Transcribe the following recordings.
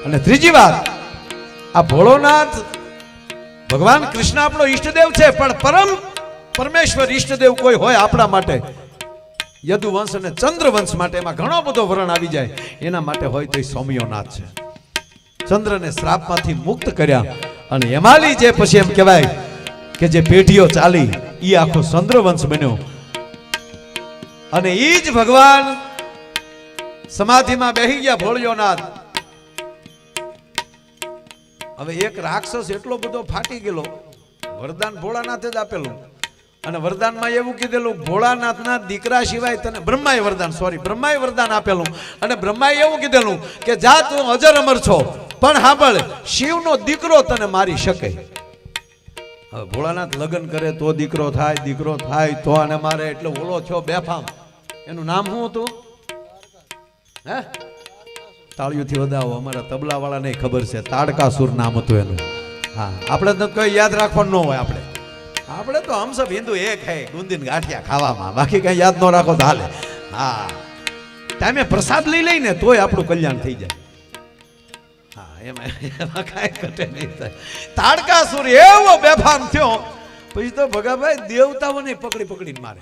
અને ત્રીજી વાત, આ ભોળોનાથ ભગવાન કૃષ્ણ આપણો ઈષ્ટદેવ છે, પણ પરમ પરમેશ્વર ઈષ્ટદેવ કોઈ હોય આપણા માટે યદુવંશ અને ચંદ્રવંશ માટે એમાં ઘણો બધો વર્ણન આવી જાય, એના માટે હોય તો સૌમ્યોનાથ છે. ચંદ્રને શ્રાપમાંથી મુક્ત કર્યા અને યમાલી જે પછી એમ કહેવાય કે જે પેઢીઓ ચાલી એ આખો ચંદ્રવંશ બન્યો. અને એ જ ભગવાન સમાધિમાં બેહી ગયા ભોળિયોનાથ. હવે એક રાક્ષસ એટલો બધો ફાટી ગયેલો, વરદાન ભોળાનાથે જ આપેલું, અને વરદાનમાં એવું કીધેલું ભોળાનાથના દીકરા સિવાય તને બ્રહ્માએ વરદાન આપેલું, અને બ્રહ્માએ એવું કીધેલું કે જા તું અજર અમર છો, પણ સાંભળ શિવનો દીકરો તને મારી શકે. હવે ભોળાનાથ લગ્ન કરે તો દીકરો થાય તો આને મારે, એટલે ઓલો થયો બેફામ. એનું નામ શું હતું? હે, તાળીઓથી વધાવો, અમારા તબલા વાળા ને ખબર છે, તાડકાસુર નામ હતું એનું. હા, આપણે તો કઈ યાદ રાખવાનું ન હોય. આપણે તો હમ સબ હિન્દુ એક હે, ગુંદીન ગાંઠિયા ખાવામાં, બાકી કઈ યાદ ન રાખો તો હાલે. હા, ટાઈમે પ્રસાદ લઈ લઈને તોય આપણું કલ્યાણ થઈ જાય. હા, એમાં કાંઈ ઘટે નહીં થાય. તાડકાસુર એવો બેફામ થયો, પછી તો ભગાભાઈ દેવતાઓને પકડીને મારે.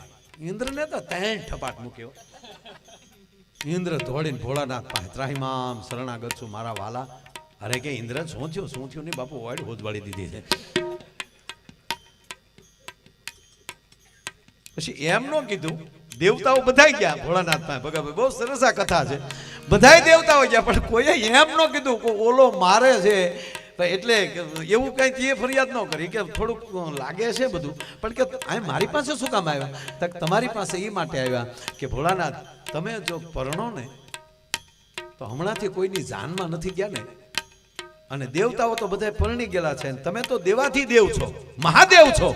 ઇન્દ્રને તો ત્રણ ઠપાટ મૂક્યો. ઇન્દ્ર દોડીને ભોળાનાથ પાસે, ત્રાહિમામ શરણાગત છું મારા વાલા. અરે કે ઇન્દ્ર શું થયું નહીં બાપુ, વાડ હોજવાળી દીધી છે. પછી એમ નો કીધું, દેવતાઓ બધા ગયા ભોળાનાથ પાસે. ભગાભાઈ બહુ સરસ આ કથા છે, બધા દેવતાઓ ગયા, પણ કોઈએ એમ નો કીધું કે ઓલો મારે છે. એટલે એવું કઈ એ ફરિયાદ ન કરી કે થોડુંક લાગે છે બધું, પણ કે આ મારી પાસે શું કામ આવ્યા? તમારી પાસે એ માટે આવ્યા કે ભોળાનાથ તમે જો પરણો ને તો હમણાંથી કોઈની જાનમાં નથી ગયા ને, અને દેવતાઓ તો બધા પરણી ગયેલા છે, તમે તો દેવાથી દેવ છો, મહાદેવ છો,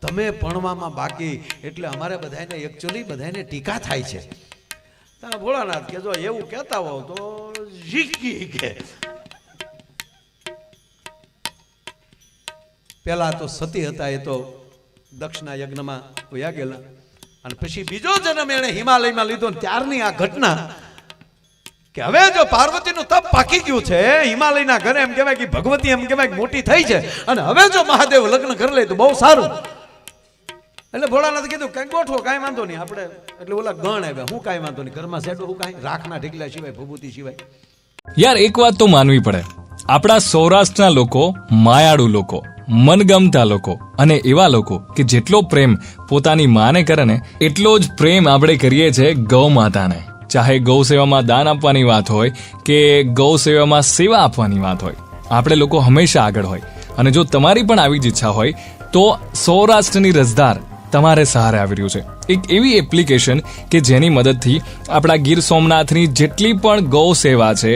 તમે પરણવામાં બાકી, એટલે અમારે બધાને એકચ્યુઅલી બધાને ટીકા થાય છે. ભોળાનાથ કે જો એવું કહેતા હો તો શીખી કે પેલા તો સતી હતા, એ તો દક્ષના યજ્ઞમાં વયા ગયેલા, અને પછી બીજો જન્મ એને હિમાલયમાં લીધો. ત્યારની આ ઘટના કે હવે જો પાર્વતીનું તપ પાકી ગયું છે, હિમાલયના ઘરે એમ કહેવાય કે ભગવતી એમ કહેવાય મોટી થઈ છે, અને હવે જો મહાદેવ લગ્ન કરી લે તો બહુ સારું. એટલે ભોળાનાથ કીધું કઈ ગોઠવો, કાંઈ વાંધો નહીં આપણે. એટલે ઓલા ગણ આવ્યા, હું કાંઈ વાંધો નહીં, ઘરમાં સેટું હું કાંઈ રાખના ઢીકલા સિવાય ભભૂતિ સિવાય. યાર એક વાત તો માનવી પડે, આપણા સૌરાષ્ટ્રના લોકો માયાળુ લોકો, મનગમતા લોકો, અને એવા લોકો કે જેટલો પ્રેમ પોતાની માને કરે ને એટલો જ પ્રેમ આપણે કરીએ છીએ ગૌ માતાને. ચાહે ગૌ સેવામાં દાન આપવાની વાત હોય કે ગૌ સેવામાં સેવા આપવાની વાત હોય, આપણે લોકો હંમેશા આગળ હોય. અને જો તમારી પણ આવી જ ઈચ્છા હોય તો સૌરાષ્ટ્રની રસધાર તમારે સહારે આવી રહ્યું છે એક એવી એપ્લિકેશન કે જેની મદદથી આપણા ગીર સોમનાથની જેટલી પણ ગૌ સેવા છે,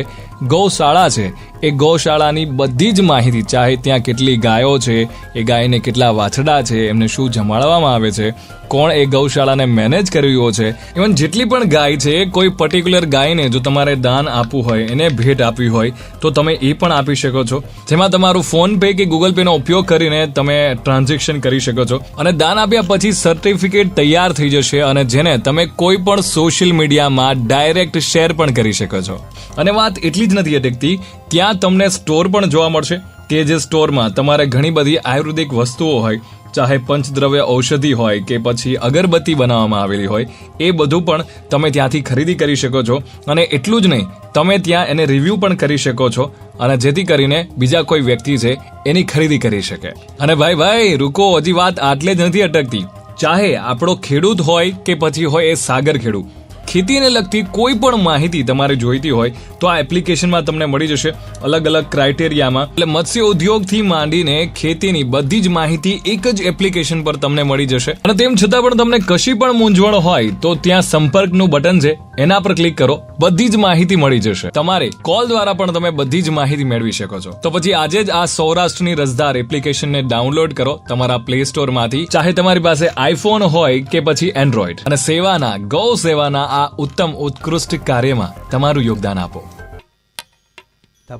ગૌશાળા છે, એ ગૌશાળાની બધી જ માહિતી, ચાહે ત્યાં કેટલી ગાયો છે, એ ગાયને કેટલા વાછડા છે, એમને શું જમાડવામાં આવે છે, કોણ એ ગૌશાળાને મેનેજ કરી રહ્યો છે, ઇવન જેટલી પણ ગાય છે, કોઈ પર્ટિક્યુલર ગાયને જો તમારે દાન આપવું હોય, એને ભેટ આપવી હોય તો તમે એ પણ આપી શકો છો. જેમાં તમારું ફોન પે કે ગૂગલ પે નો ઉપયોગ કરીને તમે ટ્રાન્ઝેક્શન કરી શકો છો, અને દાન આપ્યા પછી સર્ટિફિકેટ તૈયાર થઈ જશે, અને જેને તમે કોઈ પણ સોશિયલ મીડિયામાં ડાયરેક્ટ શેર પણ કરી શકો છો. અને વાત એટલી જ નથી અટકતી, ત્યાં તમને સ્ટોર પણ જોવા મળશે કે જે સ્ટોરમાં તમારે ઘણી બધી આયુર્વેદિક વસ્તુઓ હોય, ચાહે પંચદ્રવ્ય ઔષધિ હોય કે પછી અગરબત્તી બનાવવામાં આવેલી હોય, એ બધું પણ તમે ત્યાંથી ખરીદી કરી શકો છો. અને એટલું જ નહીં, તમે ત્યાં એને રિવ્યૂ પણ કરી શકો છો, અને જેથી કરીને બીજા કોઈ વ્યક્તિ છે એની ખરીદી કરી શકે. અને ભાઈ રૂકો, હજી વાત આટલે જ નથી અટકતી. ચાહે આપણો ખેડૂત હોય કે પછી હોય એ સાગર ખેડૂત, ખેતીને લગતી કોઈ પણ માહિતી તમારે જોઈતી હોય તો આ એપ્લિકેશનમાં તમને મળી જશે અલગ અલગ ક્રાઇટેરિયામાં. એટલે મત્સ્ય ઉદ્યોગથી માંડીને ખેતીની બધી જ માહિતી એક જ એપ્લિકેશન પર તમને મળી જશે. અને તેમ છતાં પણ તમને કશી પણ મૂંઝવણ હોય તો ત્યાં સંપર્કનું બટન છે, એના પર ક્લિક કરો, બધી જ માહિતી મળી જશે. તમારે કોલ દ્વારા પણ તમે બધી જ માહિતી મેળવી શકો છો. તો પછી આજે જ આ સૌરાષ્ટ્રની રસધાર એપ્લિકેશનને ડાઉનલોડ કરો તમારા પ્લે સ્ટોરમાંથી, ચાહે તમારી પાસે આઈફોન હોય કે પછી એન્ડ્રોઈડ, અને સેવાના, ગૌ સેવાના આ ઉત્તમ ઉત્કૃષ્ટ કાર્યમાં તમારું યોગદાન આપો.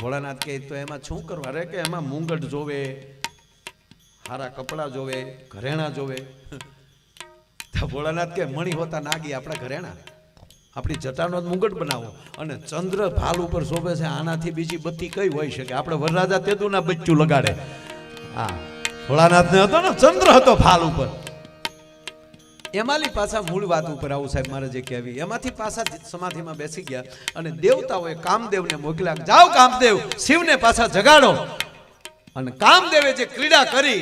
ભોળાનાથ કે તો એમાં શું કરવા રે, કે એમાં મુંગટ જોવે, હારા કપડા જોવે, ઘરેણા જોવે. ભોળાનાથ કે મણી હોતા નાગી આપણા ઘરેણા. આપણી જટાનો જ મુગટ બનાવો અને ચંદ્ર ભાલ ઉપર શોભે છે, આનાથી બીજી બત્તી કઈ હોઈ શકે? આપણે વરરાજા તેદુના બચ્ચું લગાડે. હા, ભોળાનાથને હતો ને ચંદ્ર હતો ભાલ ઉપર. એમાંની પાછા મૂળ વાત ઉપર આવું સાહેબ મારે જે કહેવી, એમાંથી પાછા સમાધિમાં બેસી ગયા અને દેવતાઓએ કામદેવને મોકલ્યા, જાઓ કામદેવ, શિવને પાછા જગાડો. અને કામદેવે જે ક્રીડા કરી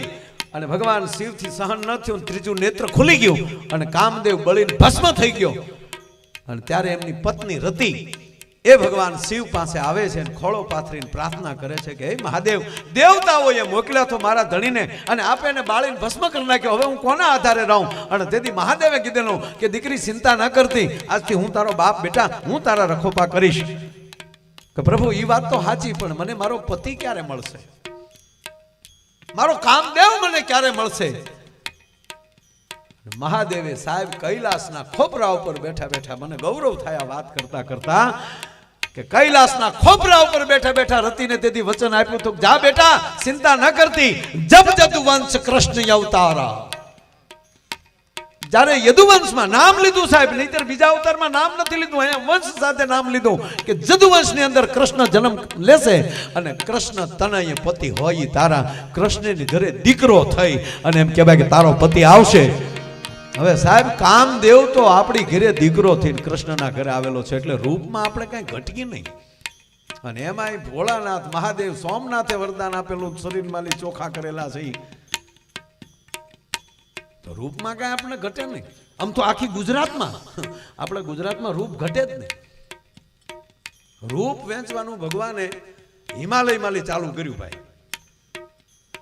અને ભગવાન શિવથી સહન ન થયું, ત્રીજું નેત્ર ખુલી ગયું અને કામદેવ બળીને ભસ્મ થઈ ગયો. અને ત્યારે એમની પત્ની રતિ એ ભગવાન શિવ પાસે આવે છે અને ખોળો પાથરીને પ્રાર્થના કરે છે કે હે મહાદેવ, દેવતાઓએ મોકલ્યા તો મારા ધણીને અને આપે એને બાળીને ભસ્મ કરી નાખ્યો, હવે હું કોના આધારે રહું? અને તેથી મહાદેવે કીધેલું કે દીકરી ચિંતા ન કરતી, આજથી હું તારો બાપ બેટા, હું તારા રખોપા કરીશ. કે પ્રભુ એ વાત તો સાચી, પણ મને મારો પતિ ક્યારે મળશે? મારો કામદેવ મને ક્યારે મળશે? મહાદેવે સાહેબ કૈલાસના ખોપરા ઉપર બેઠા બેઠા, મને ગૌરવ થયા વાત કરતા કરતા, કે કૈલાસના ખોપરા ઉપર બેઠા બેઠા રતિને તેથી વચન આપ્યું તો જા બેટા, ચિંતા ન કરતી, જબ જદુવંશ કૃષ્ણ અવતારા. જ્યારે યદુવંશમાં નામ લીધું સાહેબ, નહીતર બીજા અવતારમાં નામ નથી લીધું, અહીંયા વંશ સાથે નામ લીધું કે જદુવંશની અંદર કૃષ્ણ જન્મ લેશે અને કૃષ્ણ તનય પતિ હોય તારા. કૃષ્ણની ઘરે દીકરો થઈ અને એમ કહેવાય કે તારો પતિ આવશે. હવે સાહેબ કામદેવ તો આપણી ઘરે દીકરો થઈને કૃષ્ણના ઘરે આવેલો છે, એટલે રૂપમાં આપણે કઈ ઘટકી નહીં. અને એમાંય ભોળાનાથ મહાદેવ સોમનાથે વરદાન આપેલું, શરીરમાં ચોખા કરેલા છે, તો રૂપમાં કઈ આપણે ઘટે નહીં. આમ તો આખી ગુજરાતમાં, આપણે ગુજરાતમાં રૂપ ઘટે જ નહીં. રૂપ વેચવાનું ભગવાને હિમાલયમાં ચાલુ કર્યું ભાઈ.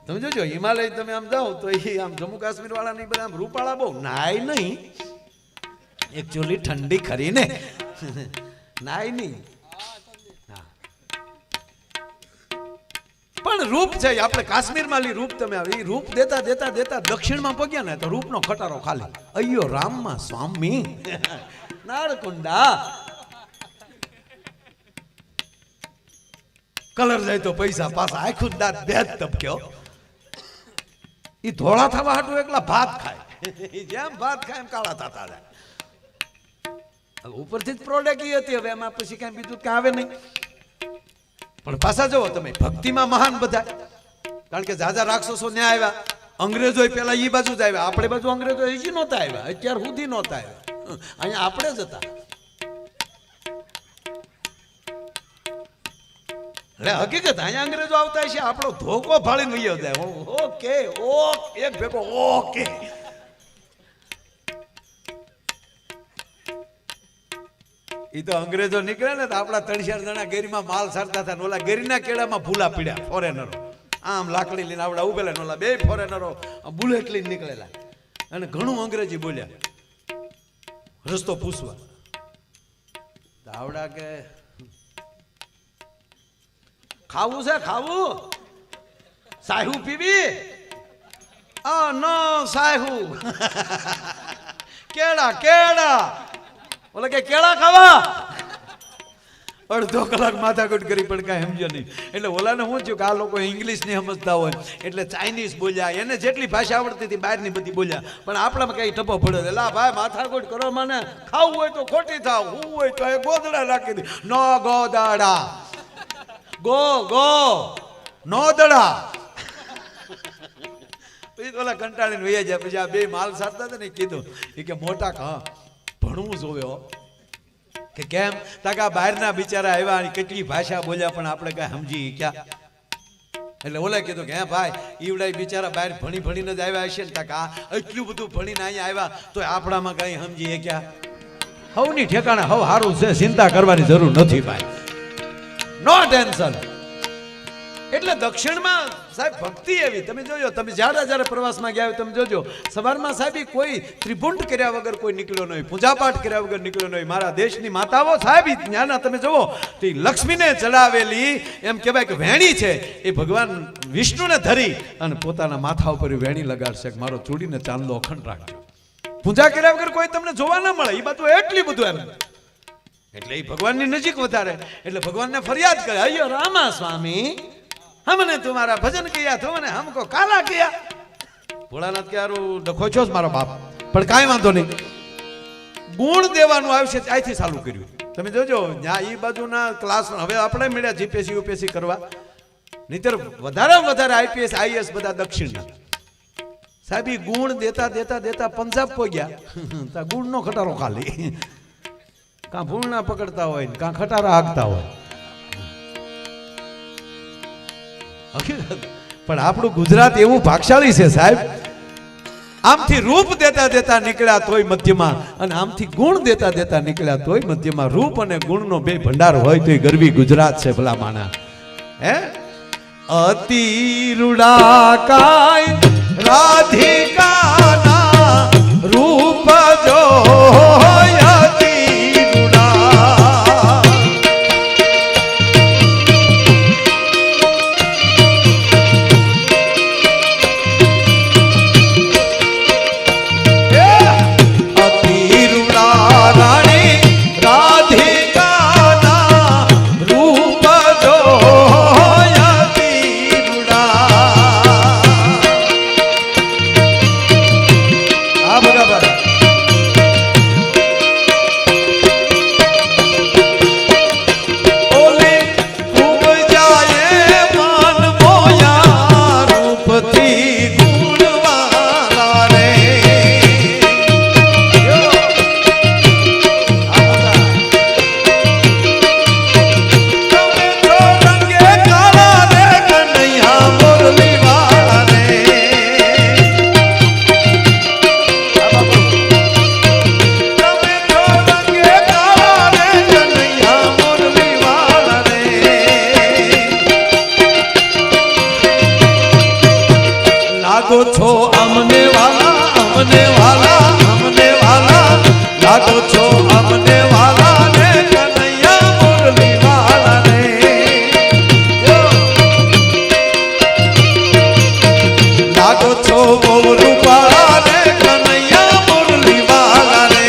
તમે જોજો હિમાલય તમે આમ જાઓ તો એ આમ જમ્મુ કાશ્મીર વાળા નહીં, બધા આમ રૂપાળા બહુ નાય નહીં, એકચ્યુઅલી ઠંડી ખરી ને, નાય નહીં. પણ રૂપ છે આપણે કાશ્મીરમાં લી રૂપ, તમે આવી રૂપ દેતા દેતા દેતા દક્ષિણમાં પગ્યા ને તો રૂપનો ખટારો ખાલી. અయ్యో રામમાં સ્વામી નાળકુંડા. કલર જાય તો પૈસા પાછા, આખું દાંત બે જ તબક્યો. ઈ ધોળા થવા હાટું એકલા ભાત ખાય, જેમ ભાત ખાય એમ કાળા થતા જાય. ઉપરથી જ પ્રોડક્ટ ઈ હતી, હવે એમાં પછી કઈ બીજું કઈ આવે નહીં. પણ પાછા જુઓ તમે, ભક્તિમાં મહાન બધા, કારણ કે જાજા રાક્ષસો ન્યા આવ્યા, અંગ્રેજો પેલા ઈ બાજુ જ આવ્યા, આપણે બાજુ અંગ્રેજો હજી નહોતા આવ્યા, અત્યાર સુધી નહોતા આવ્યા, અહીંયા આપણે જ હતા. એટલે હકીકત અહીંયા અંગ્રેજો આવતા છે, આપણો ધોકો ફાળીને વયો જાય. ઓકે ઓકે, એક ભેગો ઓકે. ઈ તો અંગ્રેજો નીકળે ને તો આપણા 3-4 જણા ગેરીમાં માલ સારતા હતા, ઓલા ગેરીના કેળામાં ભૂલા પીડ્યા ફોરેનરો, આમ લાકડી લઈને આવડા ઉભેલા, ઓલા બે ફોરેનરો બુલેટ લઈને નીકળેલા અને ઘણું અંગ્રેજી બોલ્યા રસ્તો પૂછવા. આવડા કે ખાવું છે, ખાવું સાહુ પીવી? નો સાહુ. કેળા કેળા, ઓલા કે કેળા ખાવા. અડધો કલાક માથાકૂટ કરી પણ કાંઈ સમજ્યો નહીં. એટલે ઓલાને શું થયું કે આ લોકો ઇંગ્લિશ નહીં સમજતા હોય એટલે ચાઇનીઝ બોલ્યા, એને જેટલી ભાષા આવડતી હતી બહારની બધી બોલ્યા, પણ આપણામાં કઈ ટપો પડ્યો. એટલે ભાઈ માથાકૂટ કરો, મને ખાવું હોય તો ખોટી થાવ, હું હોય તો એ ગોદડા રાખી દે. નો ગોદડા, ગો ગો નો દડા. પછી ઓલા કંટાળીને વૈયા જાય. પછી આ બે માલ સારતા હતા ને કીધું કે મોટા હા ભણવું જોવે કે કેમ? તાકા બહારના બિચારા આવ્યા અને કેટલી ભાષા બોલ્યા પણ આપણે કઈ સમજી ક્યાં? એટલે ઓલા કીધું કે હે ભાઈ ઈવડા બિચારા બહાર ભણી ભણીને જ આવ્યા હશે ને, તાકા એટલું બધું ભણીને અહીંયા આવ્યા તો આપણામાં કઈ સમજીએ ક્યાં? હવની ઠેકાણે હવ સારું છે, ચિંતા કરવાની જરૂર નથી ભાઈ, નો ટેન્શન. એટલે દક્ષિણમાં સાહેબ ભક્તિ એવી, તમે જોજો, તમે જ્યારે પ્રવાસમાં ગયા તમે જોજો, સવારમાં સાહેબ કોઈ ત્રિભુંડ કર્યા વગર કોઈ નીકળ્યો નહીં, પૂજાપાઠ કર્યા વગર નીકળ્યો નહીં. મારા દેશની માતાઓ સાહેબ ત્યાંના તમે જુઓ તો લક્ષ્મીને ચડાવેલી એમ કહેવાય કે વેણી છે, એ ભગવાન વિષ્ણુને ધરી અને પોતાના માથા ઉપર વેણી લગાડશે, મારો ચૂડીને ચાંદલો અખંડ રાખજો. પૂજા કર્યા વગર કોઈ તમને જોવા ના મળે. એ બાજુ એટલી બધું એમ, એટલે એ ભગવાનની નજીક વધારે. એટલે ભગવાનને ફરિયાદ કરે, અయ్యో રામા સ્વામી, हमने तुम्हारा भजन किया, तुमने हमको काला किया. ભોળાનાથ કે યાર ડખો છો મારો બાપ, પણ કાંઈ વાંધો નહીં, ગુણ દેવાનું આવશે ત્યાંથી ચાલુ કર્યું. તમે જોજો ત્યાં એ બાજુના ક્લાસ હવે આપણે મળ્યા જીપીએસસી યુપીએસસી કરવા, નહીતર વધારેમાં વધારે આઈપીએસ આઈએસ બધા દક્ષિણના સાહેબ. ઈ ગુણ દેતા દેતા દેતા પંજાબ પહોંચ્યા તા ગુણનો ખટારો ખાલી, કાં ભૂલના પકડતા હોય ને કાં ખટારા હાંકતા હોય. હકીકત. પણ આપણું ગુજરાત એવું ભાગશાળી છે સાહેબ. આમથી રૂપ દેતા દેતા નીકળ્યા તોય મધ્યમાં, અને આમથી ગુણ દેતા દેતા નીકળ્યા તોય મધ્યમાં. રૂપ અને ગુણનો બે ભંડાર હોય તોય ગરવી ગુજરાત છે ભલા માના. હે અતિ રૂડા કાય રાધિકાના રૂપ જો અતિ રૂડા. અતિ રૂડા રાણી રાધિકાના રૂપ જો અતિ રૂડા. આ બરાબર. ઓલી ખૂબ જાય મન મોયા રૂપથી ગુણવાલા રે. તમે તો રંગે કાળા રે કનૈયા મુરલીવાલા રે. તમે તો રંગે કાળા રે કનૈયા મુરલીવાલા રે. લાગો છો અમને વાલા અમને વાલા અમને વાલા, લાગો છો અમને વાલા રે કનૈયા મુરલીવાલા રે. લાગો છો બહુ રૂપાળા રે કનૈયા મુરલીવાલા રે.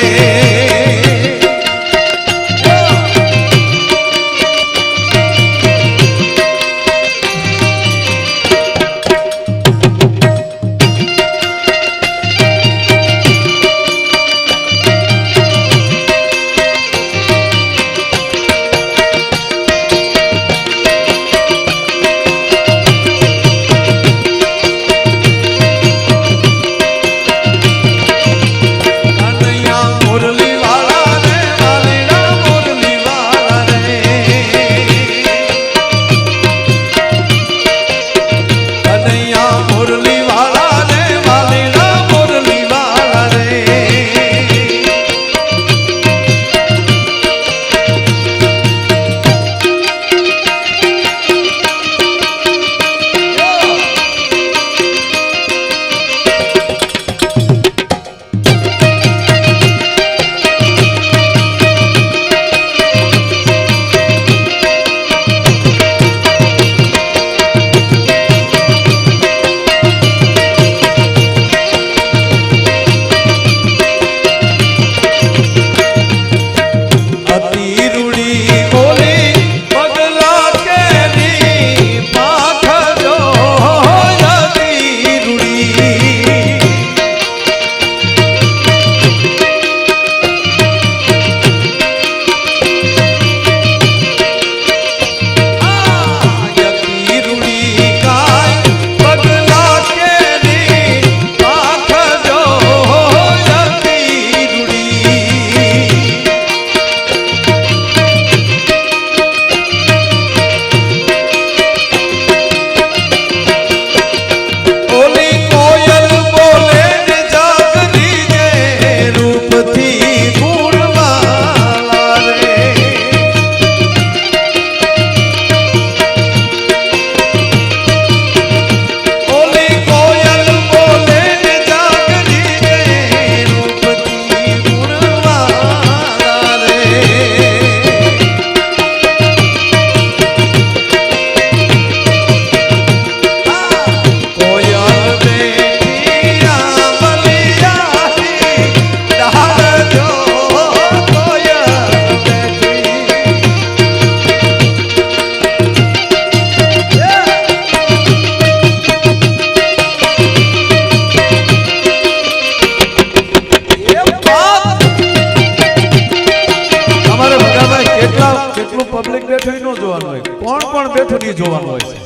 મહત્વની જોવાનું હોય છે.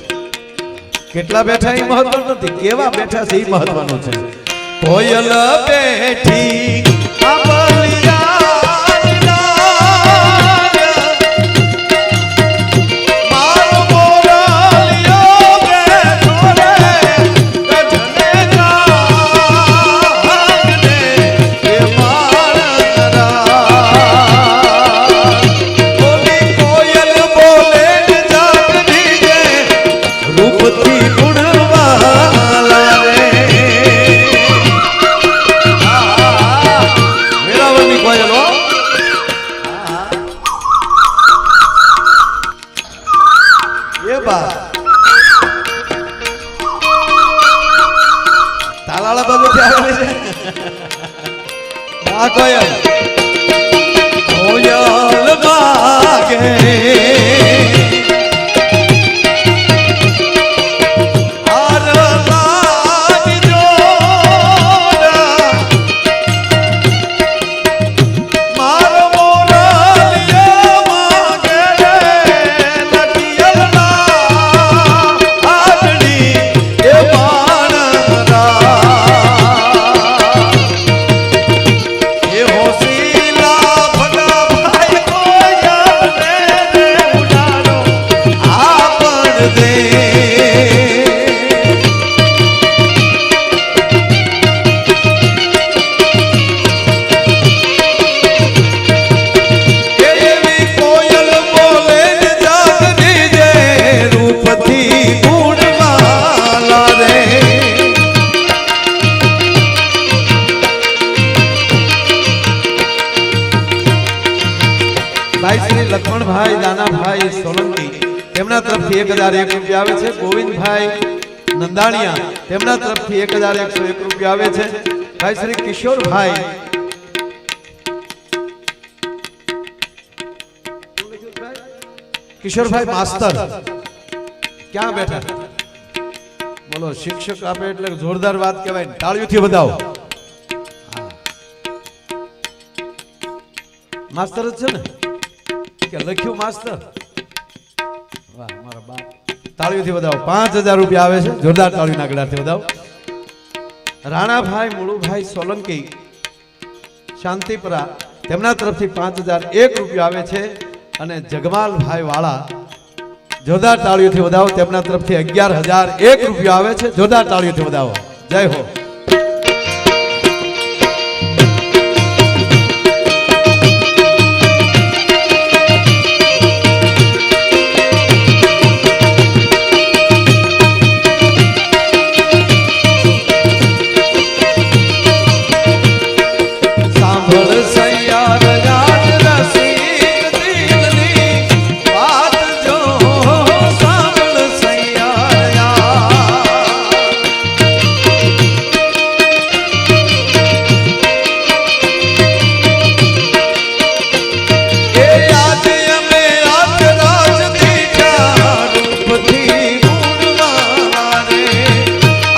કેટલા બેઠા એ મહત્વ નથી, કેવા બેઠા છે એ મહત્વનું છે. કોયલ બેઠી આ બલિયાના, મારો મોરલિયો બેઠો રે ગઢને જાગને એ માળરા. બોલી કોયલ બોલે ને જાગની જે રૂપથી ગુણવાલા રે. વેરાવળની કોયલ હો. એ બા તાલાળા બાબુથી આવેલી છે આ કોયલ. કોયલ માગે આર લાગજો મારો મોરલિયો માગે લટિયલના આગળી એ બાણરા. એ હોસીલા ભગા ભાઈ કોયલને રે ઉડાડો આપણ દે. એવી કોયલ બોલે ને જાગની જે રૂપથી ગુણવાલા રે. ભાઈ શ્રી લક્ષ્મણભાઈ દાનાભાઈ સોલંકી તેમના તરફથી 1001 રૂપિયા આવે છે. ગોવિંદભાઈ નંદાણીયા તેમના તરફથી 1101 રૂપિયા આવે છે. ભાઈ શ્રી કિશોરભાઈ કિશોરભાઈ માસ્તર ક્યાં બેઠા? બોલો, શિક્ષક આપે એટલે જોરદાર વાત કહેવાય. તાળીઓથી વધાવો. માસ્તર જ છે ને કે લખ્યું માસ્તર? વાહ મારા બાપ. તાળીઓથી વધાવો. 5000 રૂપિયા આવે છે. જોરદાર તાળીના ગળાથી વધાવો. રાણાભાઈ મુળુભાઈ સોલંકી શાંતિપરા તેમના તરફથી 5001 રૂપિયા આવે છે. અને જગમાલભાઈ વાળા જોરદાર તાળીઓથી વધાવો. તેમના તરફથી 11001 રૂપિયા આવે છે. જોરદાર તાળીઓથી વધાવો. જય હો. સાંભળ સૈયાર યાદ રસિક દિલની વાત જો. સાંભળ સૈયાર યાદ. એ યાદ અમે આજ રાજ દીઠા રૂપથી ગુણવાલા રે.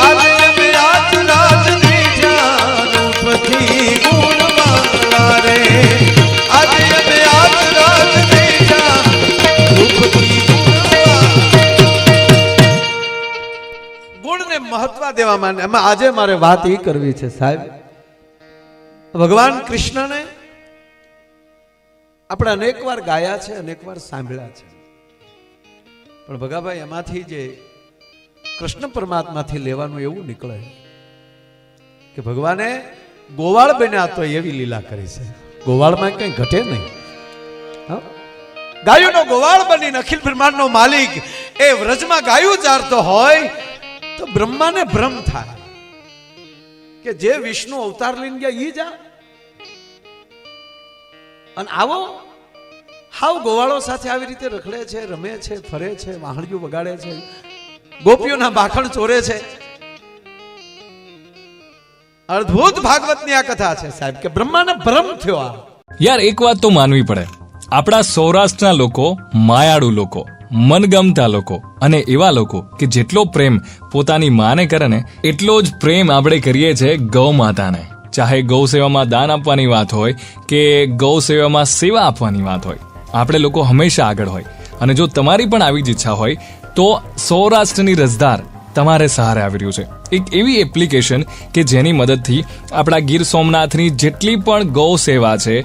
આજે અમે આજ રાજ દીઠા રૂપથી ગુણવાલા રે. આજે અમે આજ રાજ દીઠા રૂપથી ગુણવાલા. ગુણને મહત્વ દેવા માંડે. એમાં આજે મારે વાત એ કરવી છે સાહેબ, ભગવાન કૃષ્ણને આપણે અનેક વાર ગાયા છે, અનેક વાર સાંભળ્યા છે, પણ ભગાભાઈ એમાંથી જે કૃષ્ણ પરમાત્માથી લેવાનું એવું નીકળે કે ભગવાને ગોવાળ બન્યા તો એવી લીલા કરી છે. ગોવાળમાં કઈ ઘટે નહીં. હા? ગાયુંનો ગોવાળ બની અખિલ બ્રહ્માંડનો માલિક એ વ્રજમાં ગાયું ચારતો હોય તો બ્રહ્માને ભ્રમ થાય કે જે વિષ્ણુ અવતાર લઈને ગયા ઈ જા. અને આવો હાવ ગોવાળો સાથે આવી રીતે રખડે છે, રમે છે, ફરે છે, વાહણિયું વગાડે છે, ગોપીઓના બાખણ ચોરે છે. અદ્ભુત ભાગવતની આ કથા છે સાહેબ કે બ્રહ્માને ભ્રમ થયો. આ યાર એક વાત તો માનવી પડે, આપણા સૌરાષ્ટ્રના લોકો માયાળુ લોકો, મનગમતા લોકો અને એવા લોકો કે જેટલો પ્રેમ પોતાની માને કરે ને એટલો જ પ્રેમ આપણે કરીએ છીએ ગૌ માતાને. ચાહે ગૌ સેવામાં દાન આપવાની વાત હોય કે ગૌ સેવામાં સેવા આપવાની વાત હોય, આપણે લોકો હંમેશા આગળ હોય. અને જો તમારી પણ આવી જ ઈચ્છા હોય તો સૌરાષ્ટ્રની રસધાર તમારે સહારે આવી રહ્યું છે એક એવી એપ્લિકેશન કે જેની મદદથી આપણા ગીર સોમનાથની જેટલી પણ ગૌ સેવા છે,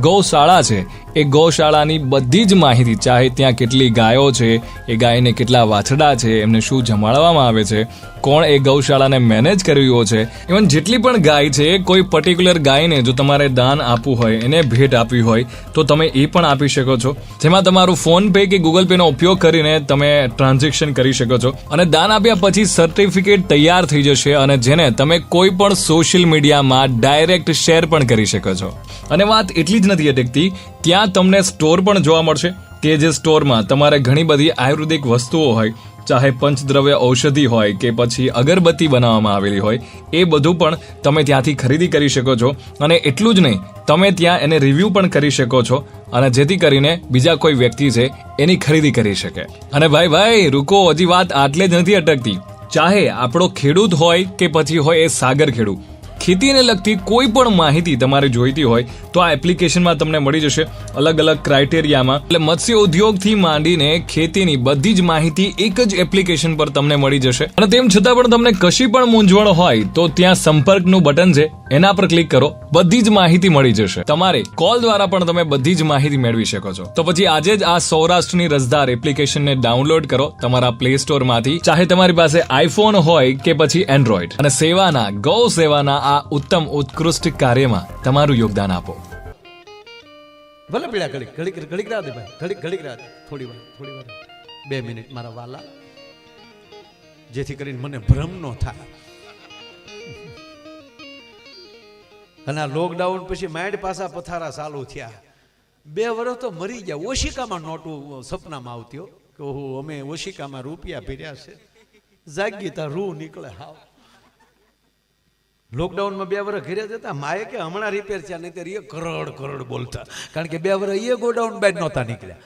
ગૌશાળા છે, એ ગૌશાળાની બધી જ માહિતી, ચાહે ત્યાં કેટલી ગાયો છે, એ ગાયને કેટલા વાછડા છે, એમને શું જમાડવામાં આવે છે, કોણ એ ગૌશાળાને મેનેજ કરી રહ્યો છે, ઇવન જેટલી પણ ગાય છે, કોઈ પર્ટિક્યુલર ગાયને જો તમારે દાન આપવું હોય, એને ભેટ આપવી હોય તો તમે એ પણ આપી શકો છો, જેમાં તમારું ફોન પે કે ગૂગલ પે નો ઉપયોગ કરીને તમે ટ્રાન્ઝેક્શન કરી શકો છો અને દાન આપ્યા પછી સર્ટિફિકેટ તૈયાર થઈ જશે અને જેને તમે કોઈ પણ સોશિયલ મીડિયામાં ડાયરેક્ટ શેર પણ કરી શકો છો. અને વાત એટલી જ નથી અટકતી, ત્યાં તમને સ્ટોર પણ જોવા મળશે કે જે સ્ટોરમાં તમારે ઘણી બધી આયુર્વેદિક વસ્તુઓ હોય, ચાહે પંચદ્રવ્ય ઔષધિ હોય કે પછી અગરબત્તી બનાવવામાં આવેલી હોય, એ બધું પણ તમે ત્યાંથી ખરીદી કરી શકો છો. અને એટલું જ નહીં, તમે ત્યાં એને રિવ્યૂ પણ કરી શકો છો અને જેથી કરીને બીજા કોઈ વ્યક્તિ છે એની ખરીદી કરી શકે. અને ભાઈ રૂકો, હજી વાત આટલે જ નથી અટકતી. ચાહે આપણો ખેડૂત હોય કે પછી હોય એ સાગર ખેડૂત, ખેતીને લગતી કોઈ પણ માહિતી તમારે જોઈતી હોય તો આ એપ્લિકેશનમાં તમને મળી જશે અલગ અલગ ક્રાઇટેરિયામાં. એટલે મત્સ્ય ઉદ્યોગથી માંડીને ખેતીની બધી જ માહિતી એક જ એપ્લિકેશન પર તમને મળી જશે. અને તેમ છતાં પણ તમને કશી પણ મૂંઝવણ હોય તો ત્યાં સંપર્કનું બટન છે, એના પર ક્લિક કરો, બધી જ માહિતી મળી જશે. તમારે કોલ દ્વારા પણ તમે બધી જ માહિતી મેળવી શકો છો. તો પછી આજે જ આ સૌરાષ્ટ્રની રસધાર એપ્લિકેશનને ડાઉનલોડ કરો તમારા પ્લે સ્ટોરમાંથી, ચાહે તમારી પાસે આઈફોન હોય કે પછી એન્ડ્રોઈડ, અને સેવાના, ગૌ સેવાના આ ઉત્તમ ઉત્કૃષ્ટ કાર્યમાં તમારું યોગદાન આપો. ભલે પીડા ઘડીક રાહ દે ભાઈ, ઘડીક રાહ દે, થોડી વાર 2 મિનિટ મારા વાલા, જેથી કરીને મને ભ્રમ ન થાય. અને આ લોકડાઉન પછી માઇન્ડ પાછા પથારા ચાલુ થયા. 2 વર્ષ તો મરી ગયા. ઓશિકામાં નોટું સપનામાં આવતી કે ઓહો અમે ઓશિકામાં રૂપિયા ભર્યા છે, જાગી તા રૂ નીકળે. હાવ લોકડાઉનમાં 2 વર્ષ ઘરે જતા, માએ કે હમણાં રિપેર થયા, નહીં ત્યારે કરોડ બોલતા, કારણ કે 2 વર્ષ એ ગોડાઉન બાદ નહોતા નીકળ્યા.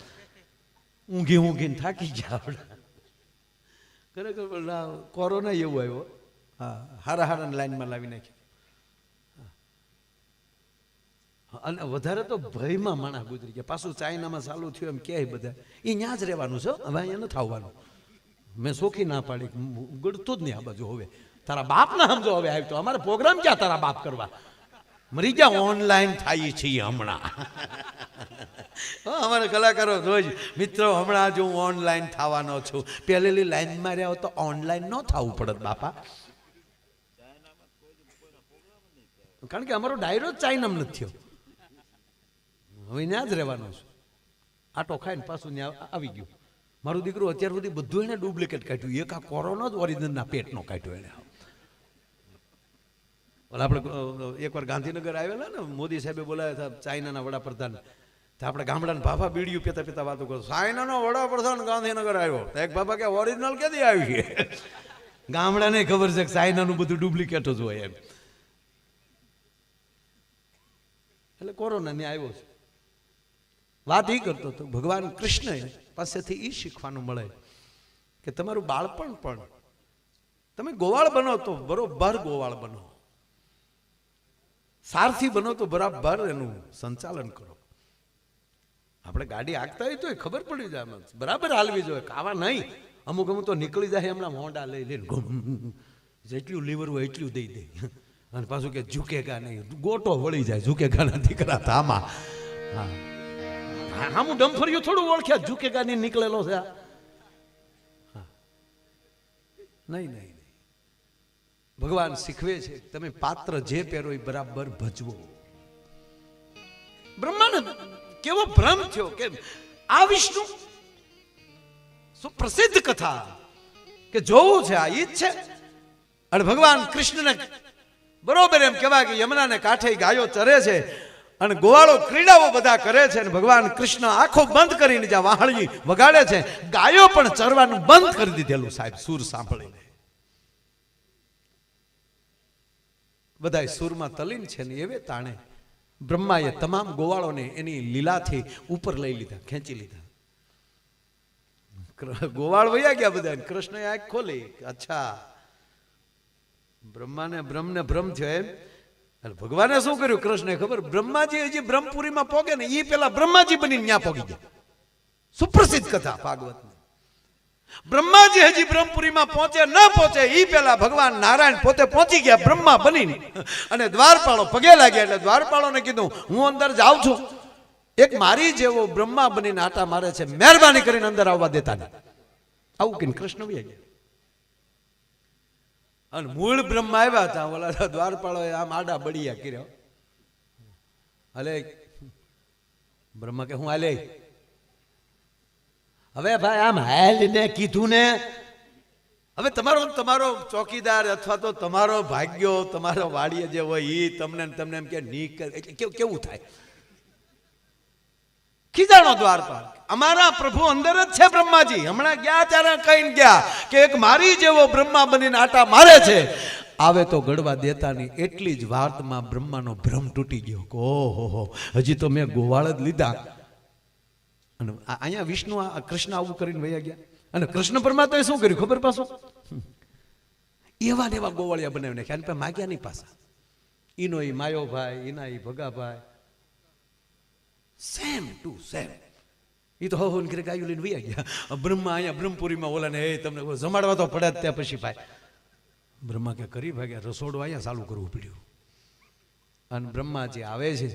ઊંઘીને થાકી ગયા આપણે. ખરેખર કોરોના એવું આવ્યો. હા, હારાને લાઈનમાં લાવી નાખ્યા. અને વધારે તો ભયમાં માણસ ગુજરી ગયા. પાછું ચાઇનામાં ચાલુ થયું એમ ક્યાંય બધા એ ત્યાં જ રહેવાનું છે, હવે અહીંયા નથી આવવાનું. મેં સોખી ના પાડી, ગળતું જ નહીં આ બાજુ. હવે તારા બાપ ના સમજો, હવે આવ્યો તો અમારે પ્રોગ્રામ ક્યાં તારા બાપ કરવા, મરી ગયા ઓનલાઈન થાય છીએ હમણાં. અમારે કલાકારો રોજ, મિત્રો હમણાં જ હું ઓનલાઈન થવાનો છું. પહેલેલી લાઈનમાં રહ્યા તો ઓનલાઈન ન થવું પડત બાપા, કારણ કે અમારો ડાયરો જ ચાઇનામાં નથી થયો. હવે ત્યાં જ રહેવાનો છું. આટો ખાઈને પાછું ત્યાં આવી ગયું. મારું દીકરું અત્યાર સુધી બધું એને ડુપ્લિકેટ કાઢ્યું. એક આ કોરોના જ ઓરિજિનલના પેટનો કાઢ્યો એને. આપણે એકવાર ગાંધીનગર આવેલા ને, મોદી સાહેબે બોલાવ્યા હતા ચાઇનાના વડાપ્રધાન. તો આપણે ગામડાના ભાભા બીડીયું પીતા વાતો કરો, ચાઇનાનો વડાપ્રધાન ગાંધીનગર આવ્યો. તો એક ભાભા કે ઓરિજિનલ ક્યાંથી આવી? ગામડાને ખબર છે કે ચાઇનાનું બધું ડુપ્લિકેટ જ હોય એમ. એટલે કોરોના ને આવ્યો છે. વાત એ કરતો હતો, ભગવાન કૃષ્ણ પાસેથી એ શીખવાનું મળે કે તમારું બાળપણ પણ તમે ગોવાળ બનો તો બરોબર ગોવાળ બનો, સારથી બનો તો બરાબર એનું સંચાલન કરો. આપણે ગાડી હાંકતા હોય તો ખબર પડી જાય, બરાબર હાલવી જોઈએ, કાવા નહીં. અમુક તો નીકળી જાય હમણાં હોન્ડા લઈને જેટલું લીવર હોય એટલું દઈ દે, અને પાછું કે ઝૂકેગા નહીં, ગોટો વળી જાય. ઝૂકેગા ના દીકરા થામા. હા, હું ડમ્ફર્યું થોડું ઓળખ્યા, ઝૂકેગા નહીં નીકળેલો છે. નહીં, ભગવાન શીખવે છે તમે પાત્ર જે પહેરો એ બરાબર ભજવો. બ્રહ્માને કેવો ભ્રમ થયો કે આ વિષ્ણુ શું પ્રસિદ્ધ કથા કે જોવું છે, આ ઈ જ છે. અને ભગવાન કૃષ્ણને બરોબર એમ કહેવાય કે યમુનાને કાંઠે ગાયો ચરે છે અને ગોવાળો ક્રીડાઓ બધા કરે છે, અને ભગવાન કૃષ્ણ આંખો બંધ કરીને જ્યાં વાહળી વગાડે છે, ગાયો પણ ચરવાનું બંધ કરી દીધેલું સાહેબ સૂર સાંભળીને. બધા સુરમાં તલીન છે ને એવે તાણે બ્રહ્માએ તમામ ગોવાળોને એની લીલાથી ઉપર લઈ લીધા, ખેંચી લીધા. ગોવાળ વયા ગયા બધા. કૃષ્ણએ આંખ ખોલી, અચ્છા બ્રહ્મને ભ્રમ થયો એમ. એટલે ભગવાને શું કર્યું કૃષ્ણએ ખબર, બ્રહ્માજી હજી બ્રહ્મપુરીમાં પોગે ને એ પેલા બ્રહ્માજી બનીને ત્યાં પોગી ગયા. સુપ્રસિદ્ધ કથા ભાગવતની. બ્રહ્માજી હજી બ્રહ્મપુરીમાં પહોંચે ન પહોંચે ઈ પેલા ભગવાન નારાયણ પોતે પહોંચી ગયા બ્રહ્મા બનીને, અને દ્વારપાળો પગે લાગ્યા. એટલે દ્વારપાળોને કીધું હું અંદર જાઉં છું, એક મારી જેવો બ્રહ્મા બનીને આટા મારે છે, મહેરબાની કરીને અંદર આવવા દેતા નહીં. આવું કહીને કૃષ્ણ વહી ગયા. અને મૂળ બ્રહ્મા આવ્યા હતા, ઓલા દ્વારપાળોએ આમ આડા બળિયા કર્યા. હલે બ્રહ્મા કે હું હાલે, હવે ભાઈ આમ હાલ ને કીધું ને, હવે તમારો ચોકીદાર અથવા તો તમારો ભાગ્યો તમારો વાડીએ જે હોય ઈ તમને એમ કે કેવું થાય? ખીજાણો દ્વારપાળ, અમારા પ્રભુ અંદર જ છે બ્રહ્માજી. હમણાં ગયા ત્યારે કહીને ગયા કે એક મારી જેવો બ્રહ્મા બનીને આટા મારે છે, આવે તો ગળવા દેતા નહીં. એટલી જ વાતમાં બ્રહ્માનો ભ્રમ તૂટી ગયો. ઓહો, હજી તો મેં ગોવાળ જ લીધા. અને અહીંયા વિષ્ણુ કૃષ્ણ આવું કરીને વયા ગયા. અને કૃષ્ણ પરમાત્માએ શું કર્યું ખબર? પાછું એવા ને એવા ગોવાળિયા બનાવી નાખ્યા. અને માગ્યા નહીં પાછા. ઈનો ઈ માયો ભાઈ, એના ઈ ભગાભાઈ, સેમ ટુ સેમ. એ તો હો કરે ગાયું લઈને વયા ગયા. બ્રહ્મા અહીંયા બ્રહ્મપુરીમાં ઓલાને એ તમને જમાડવા તો પડે જ. ત્યાં પછી ભાઈ બ્રહ્મા કે કરી ભાગ્યા રસોડું અહીંયા ચાલુ કરવું પડ્યું. અને બ્રહ્માજી આવે છે,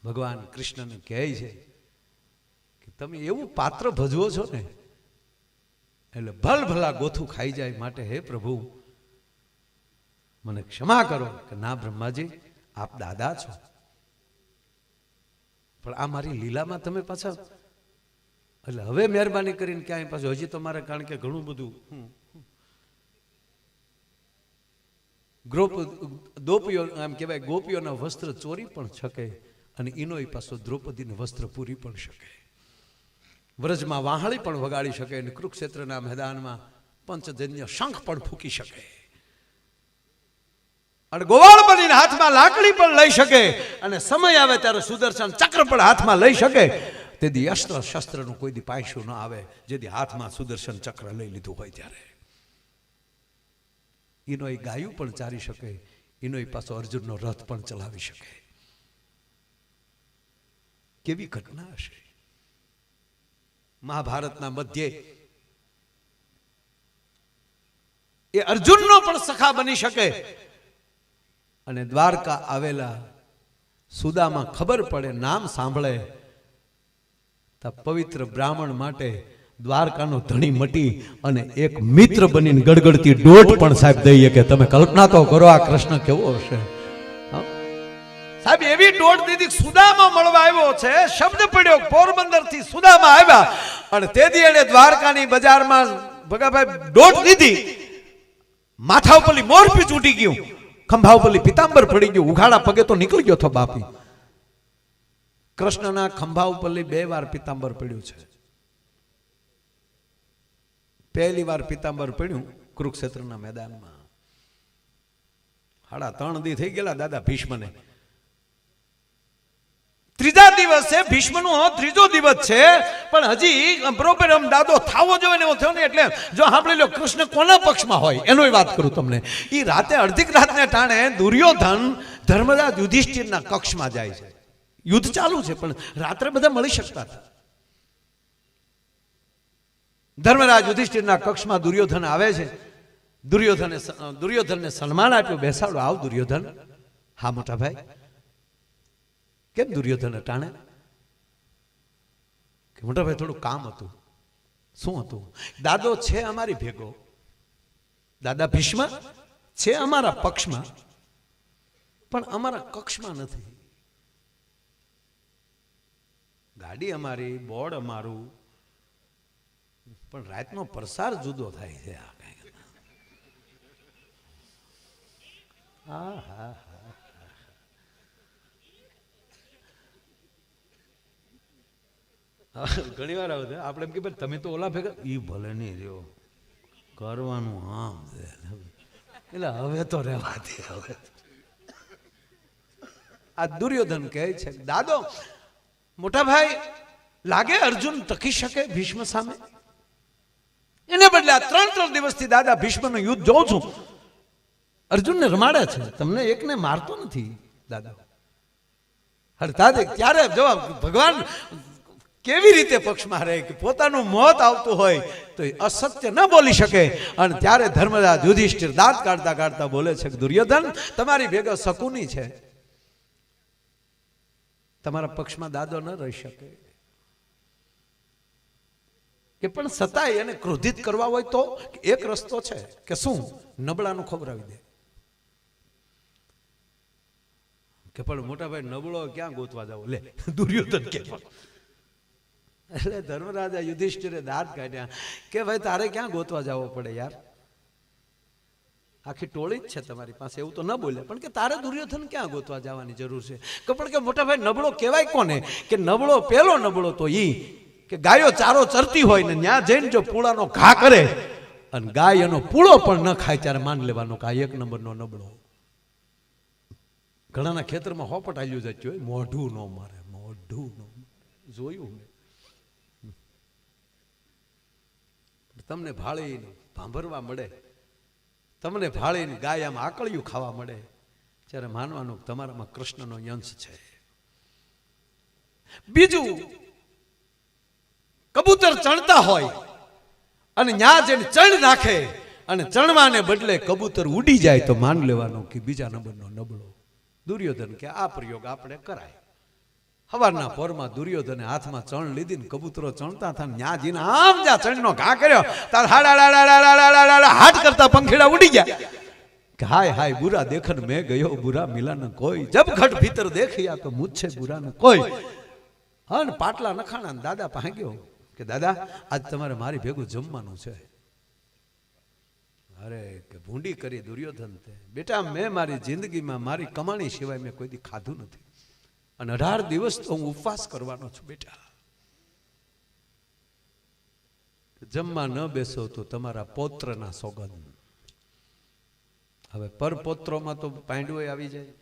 ભગવાન કૃષ્ણને કહે છે કે તમે એવું પાત્ર ભજવો છો ને એટલે ભલભલા ગોથું ખાઈ જાય, માટે હે પ્રભુ મને ક્ષમા કરો. કે ના બ્રહ્માજી, આપ દાદા છો, પણ આ મારી લીલામાં તમે પાછા, એટલે હવે મહેરબાની કરીને ક્યાંય પાછું હજી તો મારે, કારણ કે ઘણું બધું ગોપીઓ આમ કહેવાય ગોપીઓના વસ્ત્ર ચોરી પણ શકે, અને એનો પાછો દ્રૌપદીને વસ્ત્ર પૂરી પણ શકે, વ્રજમાં વાહળી પણ વગાડી શકે, અને કુરુક્ષેત્રના મેદાનમાં પંચજન્ય શંખ પણ ફૂંકી શકે, અને ગોવાળ બનીને હાથમાં લાકડી પણ લઈ શકે, અને સમય આવે ત્યારે સુદર્શન ચક્ર પણ હાથમાં લઈ શકે. તેથી અસ્ત્ર શસ્ત્રનું કોઈ દી પાયશું ન આવે, જેથી હાથમાં સુદર્શન ચક્ર લઈ લીધું હોય ત્યારે. એનો એ ગાયું પણ ચારી શકે, એનો એ પાછો અર્જુનનો રથ પણ ચલાવી શકે. કેવી ઘટના હશે! મહાભારતના મધ્યે એ અર્જુનનો પણ સખા બની શકે. અને દ્વારકા આવેલા સુદામાં ખબર પડે, નામ સાંભળે, તો પવિત્ર બ્રાહ્મણ માટે દ્વારકાનો ધણી મટી અને એક મિત્ર બનીને ગડગડતી દોઢ પણ સાહેબ દઈએ. કે તમે કલ્પના તો કરો આ કૃષ્ણ કેવો હશે સાહેબ. એવી દોઢ દીધી સુદામાં મળવા આવ્યો છે, શબ્દ પડ્યો પોરબંદર થી સુદામાં આવ્યા, અને તેથી એને દ્વારકાની બજારમાં ભગાભાઈ દોઢ દીધી. માથા ઉપરથી મોરપીચ ઉઠી ગયું, ખંભા ઉપરથી પિતાંબર પડી ગયું, ઉઘાડા પગે તો નીકળી ગયો થો બાપી. કૃષ્ણના ખંભા ઉપરથી 2 વાર પિતાંબર પડ્યું છે. પહેલી વાર પિતાંબર પડ્યું કુરુક્ષેત્રના મેદાનમાં. 3.5 દી થઈ ગયેલા દાદા ભીષ્મને. ત્રીજા દિવસે ભીષ્મનો ત્રીજો દિવસ છે, પણ હજી બરોબર આમ દાદો થાવો જોઈએ ને એવો થયો ને. એટલે જો સાંભળી લો, કૃષ્ણ કોના પક્ષમાં હોય એનો વાત કરું તમને. એ રાતે અડધી રાતને ટાણે દુર્યોધન ધર્મરાજ યુધિષ્ઠિરના કક્ષમાં જાય છે. યુદ્ધ ચાલુ છે, પણ રાત્રે બધા મળી શકતા હતા. ધર્મરાજ યુધિષ્ઠિરના કક્ષમાં દુર્યોધન આવે છે. દુર્યોધનને સન્માન આપ્યું, બેસાડો, આવ દુર્યોધન. હા મોટા ભાઈ. કેમ દુર્યોધન ટાણે? કે મોટા ભાઈ થોડું કામ હતું. શું હતું? દાદો છે અમારી ભેગો, દાદા ભીષ્મ છે અમારા પક્ષમાં, પણ અમારા કક્ષમાં નથી. ગાડી અમારી, બોર્ડ અમારું, પણ રાતનો પ્રસાર જુદો થાય છે. હા હા ઘણી વાર આવે આપણે એમ કે ભાઈ તમે તો ઓલા ભેગા, ઈ ભલે નહીં રહ્યો, કરવાનું આમ છે. એટલે હવે તો રહેવા દે. હવે આ દુર્યોધન કહે છે, દાદો મોટા ભાઈ લાગે અર્જુન ટકી શકે ભીષ્મ સામે? એને બદલે આ 3 દિવસથી દાદા ભીષ્મનું યુદ્ધ જોઉં છું, અર્જુનને રમાડે છે, તમને એકને મારતો નથી દાદા. હરતા દે ત્યારે જવાબ ભગવાન કેવી રીતે પક્ષમાં રહે કે પોતાનું મોત આવતું હોય તો એ અસત્ય ન બોલી શકે. અને ત્યારે ધર્મરાજ યુધિષ્ઠિર દાંત કાઢતા કાઢતા બોલે છે કે દુર્યોધન, તમારી ભેગો શકુની છે, તમારા પક્ષમાં દાદો ન રહી શકે. કે પણ છતાંય એને ક્રોધિત કરવા હોય તો એક રસ્તો છે કે શું, નબળાનું ખવડાવી દે. કે પણ મોટા ભાઈ નબળો ક્યાં ગોતવા જાવ, લે દુર્યોધન કે. એટલે ધર્મરાજા યુધિષ્ઠિરે દાંત કાઢ્યા કે ભાઈ તારે ક્યાં ગોતવા જવો પડે યાર, આખી ટોળી જ છે તમારી પાસે, એવું તો ન બોલે. પણ કે તારે દુર્યોધન ક્યાં ગોતવા જવાની જરૂર છે. કે પણ કે મોટા ભાઈ નબળો કહેવાય કોને, કે નબળો પેલો નબળો તો ઈ કે ગાયો ચારો ચરતી હોય ને ત્યાં જઈને જો પૂળાનો ઘા કરે અને ગાય એનો પૂળો પણ ન ખાય ત્યારે માન લેવાનો કે આ એક નંબરનો નબળો. ઘણાના ખેતરમાં હોપટ આલ્યું જતું હોય, મોઢું ન મારે, મોઢું ન જોયું મેં. તમને ભાળીને ભાંભરવા મળે, તમને ભાળીને ગાય આમ આકળિયું ખાવા મળે ત્યારે માનવાનું તમારામાં કૃષ્ણનો અંશ છે. બીજું, કબૂતર ચણતા હોય અને ન્યા જઈને ચણ નાખે અને ચણવાને બદલે કબૂતર ઉડી જાય તો માન લેવાનું કે બીજા નંબરનો નબળો. દુર્યોધન કે આ પ્રયોગ આપણે કરાય. સવારના પોરમાં દુર્યોધને હાથમાં ચણ લીધી ને કબૂતરો ચણતા હતા, ન્યા જીને આમ જા ચણનો ઘા કર્યો તાર હાટ કરતા પંખીડા ઉડી ગયા કે હાય હાય બુરા દેખન મેં ગયો બુરા મિલાન કોઈ, જબ ઘટ ભીતર દેખ્યા તો મુझसे બુરા ન કોઈ. અને પાટલા નખાણા દાદા પાસે ગયો કે દાદા આજ તમારે મારી ભેગું જમવાનું છે. અરે કે ભૂંડી કરી દુર્યોધન તે, બેટા મેં મારી જિંદગીમાં મારી કમાણી સિવાય મેં કોઈ દી ખાધું નથી અને 18 દિવસ તો હું ઉપવાસ કરવાનો છું બેટા. જમવા ન બેસો તો તમારા પૌત્રના સોગંદ. હવે પરપોત્રોમાં તો પાંડવો આવી જાય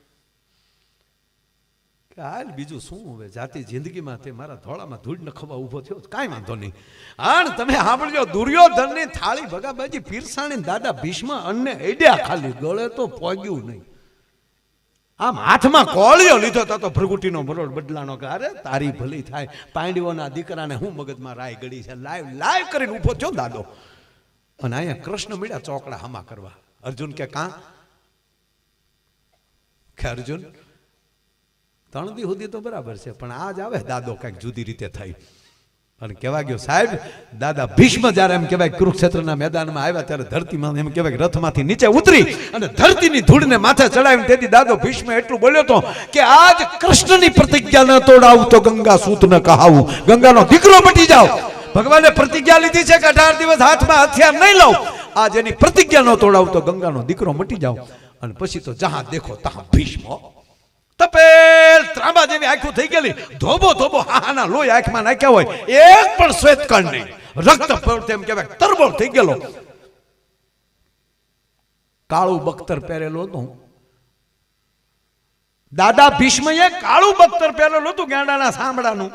કે હાલ બીજું શું, હવે જાતિ જિંદગીમાં તે મારા ધોળામાં ધૂળ નખવા ઊભો થયો, કાંઈ વાંધો નહીં. અને તમે સાંભળજો, દુર્યોધનની થાળી ભગાબાજી પીરસાણી દાદા ભીષ્મ અન્ને એડ્યા, ખાલી ગળે તો પોગ્યું નહીં. આમ હાથમાં કોળિયો લીધો તો ભૃગુટીનો મરોડ બદલાનો કે અરે તારી ભલી થાય, પાંડવોના દીકરાને હું મગજમાં રાય ગળી છે, લાઈવ લાઈવ કરીને ઊભો થયો દાદો. અને અહીંયા કૃષ્ણ મળ્યા ચોકડા હમા કરવા. અર્જુન કે કાં કે અર્જુન 3 દી સુધી તો બરાબર છે પણ આજ આવે દાદો કંઈક જુદી રીતે થઈ. અને કહેવા ગયો સાહેબ, દાદા ભીષ્મ જ્યારે એમ કહેવાય કુરુક્ષેત્રના મેદાનમાં આવ્યા ત્યારે ધરતીમાં એમ કહેવાય રથમાંથી નીચે ઉતરી અને ધરતીની ધૂળને માથે ચડાવીને તેથી દાદો ભીષ્મ એટલું બોલ્યો હતો કે આજ કૃષ્ણની પ્રતિજ્ઞા ન તોડાવું તો ગંગા સૂત ન કહાવું, ગંગાનો દીકરો મટી જાવ. ભગવાને પ્રતિજ્ઞા લીધી છે કે 18 દિવસ હાથમાં હથિયાર નહીં લઉં, આજ એની પ્રતિજ્ઞા ન તોડાવું તો ગંગાનો દીકરો મટી જાવ. અને પછી તો જહાં દેખો તહાં ભીષ્મ, તપેલ ત્રાંબા જેવી આંખો થઈ ગયેલી, ધોબો ધોબો હાહાના લોહી આંખમાં નાખ્યા હોય, એક પણ શ્વેત કણ નહીં, રક્ત એમ કહેવાય તરબોળ થઈ ગયેલો. કાળું બખ્તર પહેરેલું હતું દાદા ભીષ્મએ, કાળું બખ્તર પહેરેલું હતું ગાંડાના સાંભળાનું.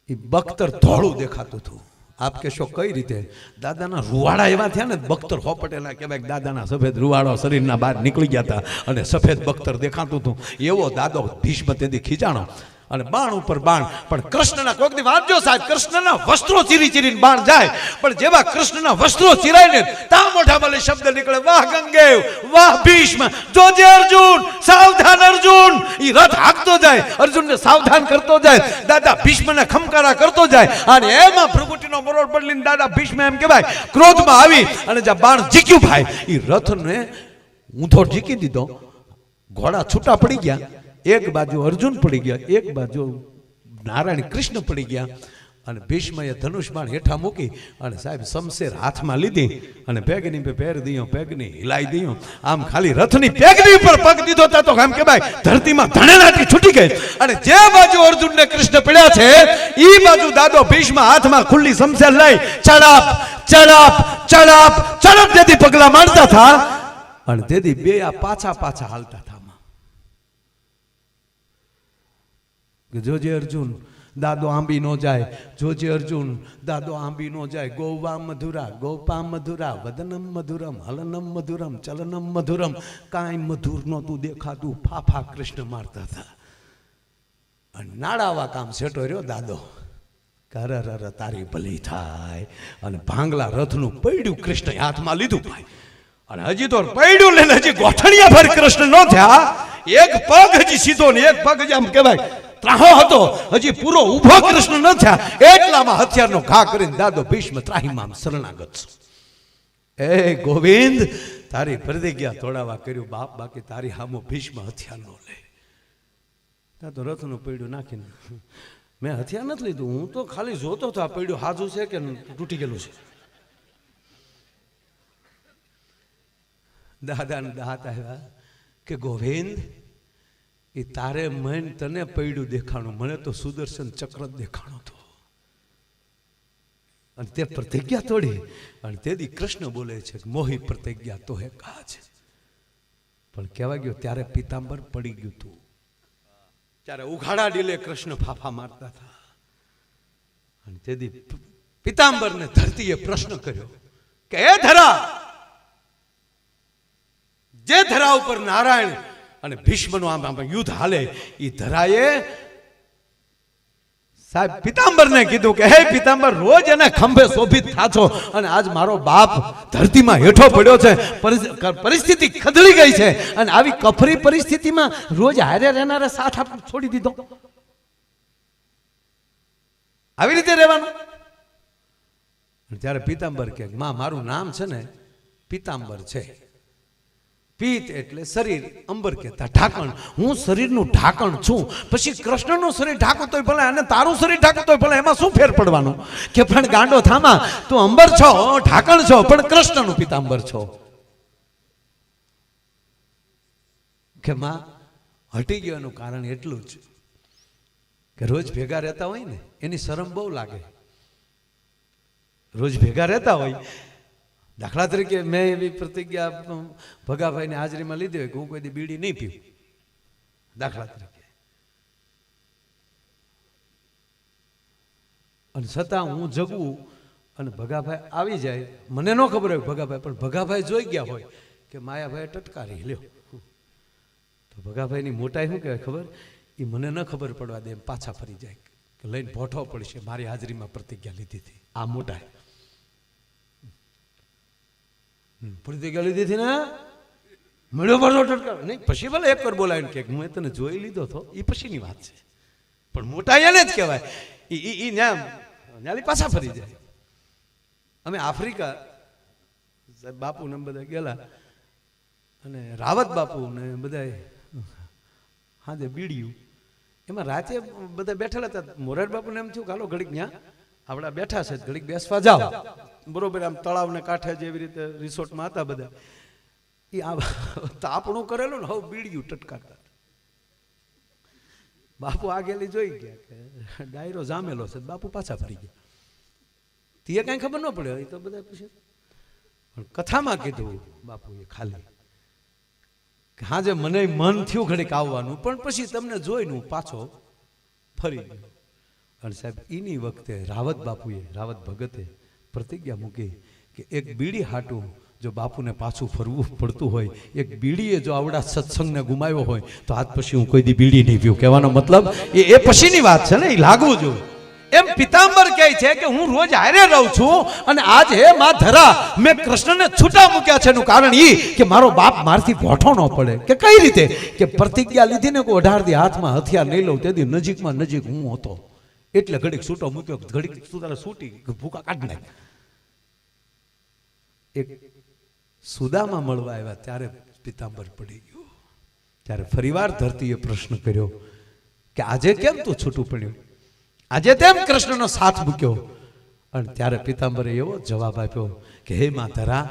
એ બખ્તર ધોળું દેખાતું હતું. આપ કહેશો કઈ રીતે? દાદાના રૂવાડા એવા થયા ને, બખ્તર હોપટેલા કહેવાય, દાદાના સફેદ રૂવાડો શરીરના બહાર નીકળી ગયા હતા અને સફેદ બખ્તર દેખાતું હતું. એવો દાદો ભીષ્મ તેથી ખીચાણો અને બાણ ઉપર બાણ. પણ કૃષ્ણના કોઈક દી વાંચજો સાહેબ, કૃષ્ણના વસ્ત્રો ચીરી ચીરીને બાણ જાય, પણ જેવા કૃષ્ણના વસ્ત્રો ચીરાય ને તા મોઢામાં શબ્દ નીકળે, વાહ ગંગેવ, વાહ ભીષ્મ, જોજે અર્જુન, સાવધાન અર્જુન. ઈ રથ હાંકતો જાય, અર્જુનને સાવધાન કરતો જાય, દાદા ભીષ્મને ખમકારા કરતો જાય. અને એમાં ભૃગુટીનો મરોડ બદલીને દાદા ભીષ્મ એમ કહેવાય ક્રોધમાં આવી અને જ્યાં બાણ જીક્યું ભાઈ, ઈ રથને ઊંધો જીકી દીધો. ઘોડા છૂટા પડી ગયા, એક બાજુ અર્જુન પડી ગયા, એક બાજુ નારાયણ કૃષ્ણ પડી ગયા. અને ભીષ્મએ ધનુષ બાણ હેઠા મૂકી અને સાહેબ શમશેર હાથમાં લીધી અને પેગની પે પેર દીયો, પેગની હિલાઈ દીયો. આમ ખાલી રથની પેગની ઉપર પગ દીધો તો એમ કે ભાઈ ધરતીમાં ધણેનાટી છૂટી ગઈ. અને જે બાજુ અર્જુન ને કૃષ્ણ પડ્યા છે ઈ બાજુ દાદો ભીષ્મ હાથમાં ખુલ્લી શમશેર લઈ ચડાપ ચડાપ ચડાપ ચડાપ જેથી પગલા મારતા હતા અને તેથી બે આ પાછા પાછા હાલતા હતા. જોજે અર્જુન, દાદો આંબી નો જાય, જોજે અર્જુન, દાદો આંબી નો જાય. ગોવા મધુરા, ગોપા મધુરા, વદનમ મધુરમ, હલનમ મધુરમ, ચલનમ મધુરમ. કાંઈ મધુર નહોતું દેખાતું, ફાફા કૃષ્ણ મારતા હતા. અને નાડાવા કામ સેટો રહ્યો દાદો. કરર તારી ભલી થાય. અને ભાંગલા રથનું પૈડું કૃષ્ણ હાથમાં લીધું ભાઈ. અને હજી તો પૈડું લઈને હજી ગોઠણિયા ભર કૃષ્ણ ન થયા. એક પગ હજી સીધો ને એક પગ હજી આમ કહેવાય ત્રાહો હતો, હજી પૂરો ઊભો કૃષ્ણ ન થયા. એટલામાં હથિયારનો ઘા કરીને દાદો ભીષ્મ ત્રાહીમામ શરણાગત. એ ગોવિંદ, તારી પ્રતિજ્ઞા તોડાવા કર્યું બાપ, બાકી તારી હામો ભીષ્મ હથિયાર નો લે. ત્યાં તો રથનું પૈડું નાખીને મેં હથિયાર નથી લીધું, હું તો ખાલી જોતો હતો આ પૈડું હાજુ છે કે તૂટી ગયેલું છે. દાદાને દાંત આવ્યા કે ગોવિંદ, એ તારે મન તને પૈડું દેખાણું, મને તો સુદર્શન ચક્ર દેખાણો હતો. અને તે પ્રતિજ્ઞા તોડી. અને તેથી કૃષ્ણ બોલે છે કે મોહી પ્રતિજ્ઞા તો હે કાજ. પણ કહેવા ગયો ત્યારે પિતાંબર પડી ગયું તું. ત્યારે ઉઘાડા ડીલે કૃષ્ણ ફાફા મારતા હતા. અને તેથી પિતાંબરને ધરતીએ પ્રશ્ન કર્યો કે એ ધરા, જે ધરા ઉપર નારાયણ અને ભીષ્મનું આમ યુદ્ધ હાલે, એ ધરાએ સાહેબ પિતાંબરને કીધું કે હે પિતાંબર, રોજ એને ખંભે શોભિત થાશો, અને આજ મારો બાપ ધરતીમાં હેઠો પડ્યો છે, પરિસ્થિતિ ખદડી ગઈ છે, અને આવી કફરી પરિસ્થિતિમાં રોજ હારે રહેનારે સાથ આપ છોડી દીધો. આવી રીતે રહેવાનું. ત્યારે પિતાંબર કે માં, મારું નામ છે ને પિતાંબર છે. પિત્ત એટલે શરીર, અંબર કહેતા ઢાંકણ. હું શરીરનું ઢાંકણ છું. પછી કૃષ્ણનું શરીર ઢાંકું તોય ભલે, અને તારું શરીર ઢાંકું તોય ભલે, એમાં શું ફેર પડવાનો? કે પણ ગાંડો થામા, તું અંબર છો, ઢાંકણ છો, પણ કૃષ્ણનું પિતાંબર છો. કે માં હટી ગયાનું કારણ એટલું જ કે રોજ ભેગા રહેતા હોય ને એની શરમ બહુ લાગે. રોજ ભેગા રહેતા હોય, દાખલા તરીકે મેં એવી પ્રતિજ્ઞા ભગાભાઈની હાજરીમાં લીધી હોય કે હું કોઈ દી બીડી નહીં પીવું, દાખલા તરીકે, અને છતાં હું જગવું અને ભગાભાઈ આવી જાય, મને ન ખબર હોય ભગાભાઈ, પણ ભગાભાઈ જોઈ ગયા હોય કે માયાભાઈ ટટકારી લ્યો, તો ભગાભાઈની મોટાઈ શું કહેવાય ખબર? એ મને ન ખબર પડવા દે એમ પાછા ફરી જાય કે લઈને ભોઠો પડશે, મારી હાજરીમાં પ્રતિજ્ઞા લીધી હતી. આ મોટાઈ પ્રતિજ્ઞા લીધી હતી ને, મળ્યો પડો ટટકાર નહીં. પછી ભલે એક વાર બોલાવીને કે હું તને જોઈ લીધો હતો, એ પછીની વાત છે, પણ મોટા એને જ કહેવાય. એ ન્યાલી પાછા ફરી જાય. અમે આફ્રિકા બાપુ ને બધા ગયેલા, અને રાવત બાપુ ને બધા હાજે બીડ્યું, એમાં રાતે બધા બેઠેલા હતા. મોરાર બાપુને એમ થયું કાલો ઘડીક ત્યાં આપણા બેઠા છે, ઘડીક બેસવા જાઓ. બરોબર, આમ તળાવને કાંઠે જેવી રીતે રિસોર્ટમાં હતા બધા, એ તાપણું કરેલું ને હવે બીડ્યું ટટકારતા. બાપુ આગેલી જોઈ ગયા કે ડાયરો જામેલો છે, બાપુ પાછા ફરી ગયા. તે કઈ ખબર ન પડે, એ તો બધા પૂછે. પણ કથામાં કીધું બાપુએ ખાલી કે હા, જે મને મન થયું ઘડીક આવવાનું, પણ પછી તમને જોઈને હું પાછો ફરી ગયો. અને સાહેબ એની વખતે રાવત બાપુએ, રાવત ભગતે પ્રતિજ્ઞા મૂકી કે એક બીડી હાટું જો બાપુને પાછું ફરવું પડતું હોય, એક બીડીએ જો આવડા સત્સંગને ગુમાવ્યો હોય, તો આજ પછી હું કોઈ દી બીડી નહીં પીવું. કહેવાનો મતલબ એ પછીની વાત છે ને, એ લાગવું જોઈએ. એમ પિતાંબર કહે છે કે હું રોજ હારે રહું છું, અને આજ હે માં ધરા, મેં કૃષ્ણને છૂટા મૂક્યા છે. એનું કારણ એ કે મારો બાપ મારથી ભોઠો ન પડે. કે કઈ રીતે? કે પ્રતિજ્ઞા લીધી ને, કોઈ 18 દી હાથમાં હથિયાર નહીં લઉં, તેથી નજીકમાં નજીક હું હતો, એટલે ઘડીક છૂટો મૂક્યો, ઘડીક સુતારે છૂટી ભૂકા કાઢી નાખ. એક સુદામાં મળવા આવ્યા ત્યારે પિતાંબર પડી ગયો. ત્યારે ફરીવાર ધરતીએ પ્રશ્ન કર્યો કે આજે કેમ તું છૂટું પડ્યું, આજે તેમ કૃષ્ણનો સાથ મૂક્યો? અને ત્યારે પિતાંબરે એવો જવાબ આપ્યો કે હે માં ધરા,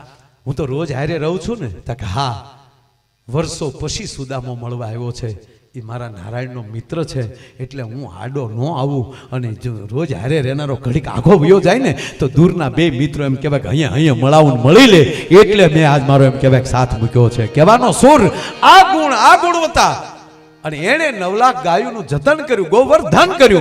હું તો રોજ હારે રહું છું ને. તો કે હા, વર્ષો પછી સુદામો મળવા આવ્યો છે, એ મારા નારાયણનો મિત્ર છે, એટલે હું આડો ન આવું. અને જો રોજ હારે રહેનારો ઘડીક આઘો વયો જાય ને, તો દૂરના બે મિત્રો એમ કહેવાય કે અહીંયા મળાવું મળી લે, એટલે મેં આજ મારો એમ કહેવાય સાથ મૂક્યો છે. કહેવાનો સુર આ ગુણવત્તા. અને એણે 9 લાખ ગાયોનું જતન કર્યું, ગોવર્ધન કર્યું.